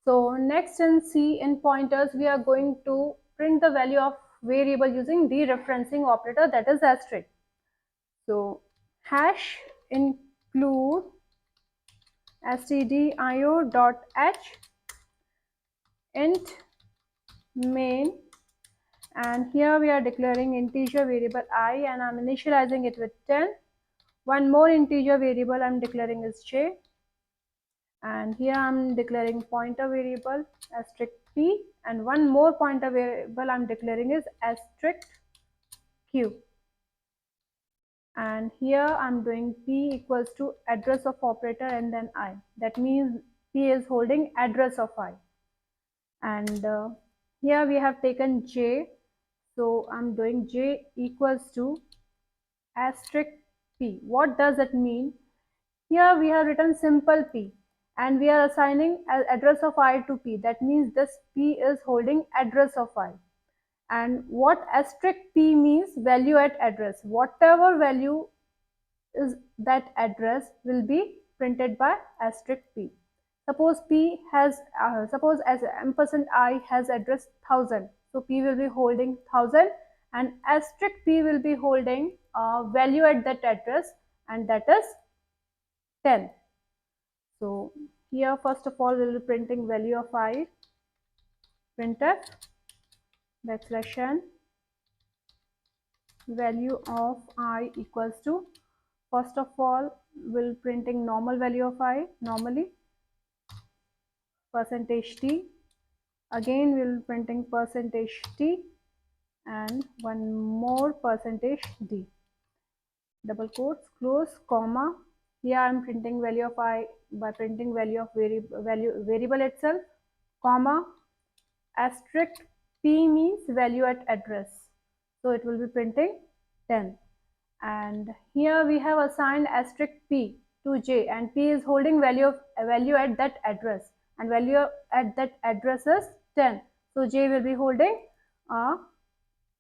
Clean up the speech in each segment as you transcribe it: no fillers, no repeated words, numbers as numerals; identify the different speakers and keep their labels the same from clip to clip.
Speaker 1: So next in C, in pointers, we are going to print the value of variable using dereferencing operator, that is asterisk. So hash include stdio.h int main, and here we are declaring integer variable I, and I'm initializing it with 10. One more integer variable I'm declaring is j, and here I'm declaring pointer variable asterisk p, and one more pointer variable I'm declaring is asterisk q, and here I'm doing p equals to address of operator and then I. That means p is holding address of I, and here we have taken j, so I'm doing j equals to asterisk p. What does it mean? Here we have written simple p, and we are assigning address of I to p. That means this p is holding address of I. And what asterisk p means? Value at address. Whatever value is that address will be printed by asterisk p. Suppose p has suppose as ampersand I has address 1000, so p will be holding 1000, and asterisk p will be holding value at that address, and that is 10. So here first of all we will be printing value of I, printf backslash n value of I equals to, first of all we'll printing normal value of I normally, percentage t, again we'll printing percentage t, and one more percentage d, double quotes close comma. Here I'm printing value of I by printing value of variable itself, comma, asterisk p means value at address, so it will be printing 10, and here we have assigned asterisk p to j, and p is holding value at that address, and value at that address is 10, so j will be holding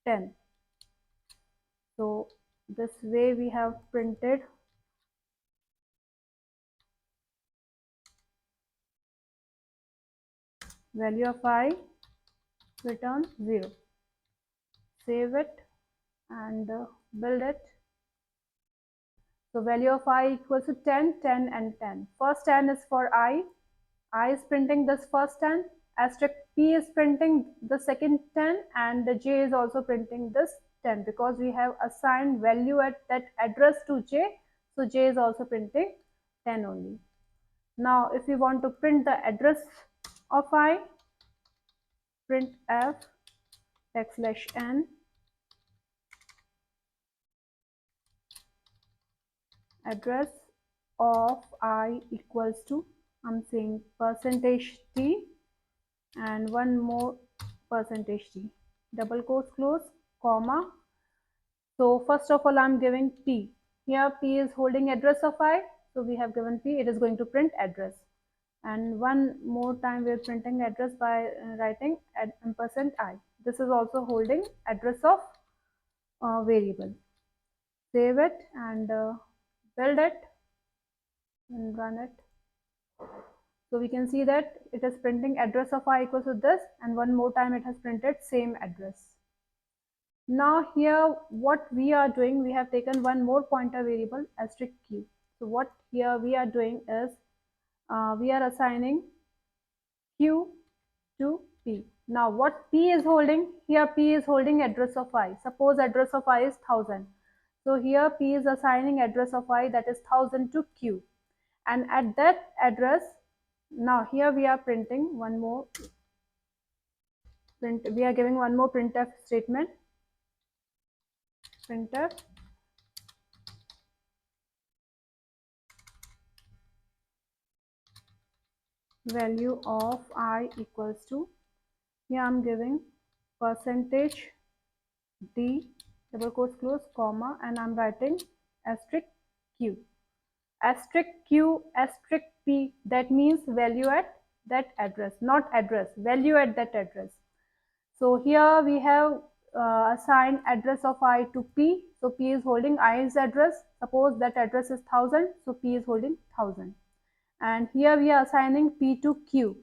Speaker 1: 10. So this way we have printed value of I, return 0. Save it and build it. So value of I equals to 10, 10 and 10. First 10 is for I is printing this first 10, asterisk p is printing the second 10, and the j is also printing this 10, because we have assigned value at that address to j, so j is also printing 10 only. Now if we want to print the address of I, print f backslash n address of I equals to, I'm saying percentage t and one more percentage t, double quotes close, comma. So first of all I'm giving p. Here p is holding address of I, so we have given p, it is going to print address. And one more time we are printing address by writing ampersand I. This is also holding address of variable. Save it and build it and run it. So we can see that it is printing address of I equals to this, and one more time it has printed same address. Now here what we are doing, we have taken one more pointer variable asterisk q. So what here we are doing is we are assigning q to p. Now what p is holding, here p is holding address of I. Suppose address of I is 1000. So here p is assigning address of I, that is 1000, to q, and at that address, now here we are printing one more we are giving one more printf statement, printf value of I equals to, here I'm giving percentage d, double quotes close, comma, and I'm writing asterisk q, asterisk q, asterisk p, that means value at that address, not address, value at that address. So here we have assigned address of I to p, so p is holding I's address. Suppose that address is 1000, so p is holding 1000. And here we are assigning p to q.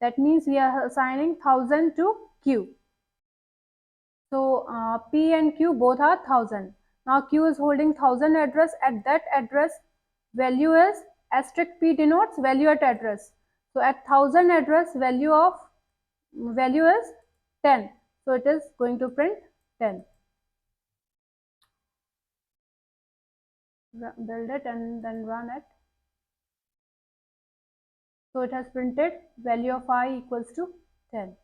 Speaker 1: That means we are assigning 1000 to Q. So P and Q both are 1000. Now Q is holding 1000 address. At that address, value is asterisk P denotes value at address. So at 1000 address, value is 10. So it is going to print 10. Build it and then run it. So it has printed value of I equals to 10.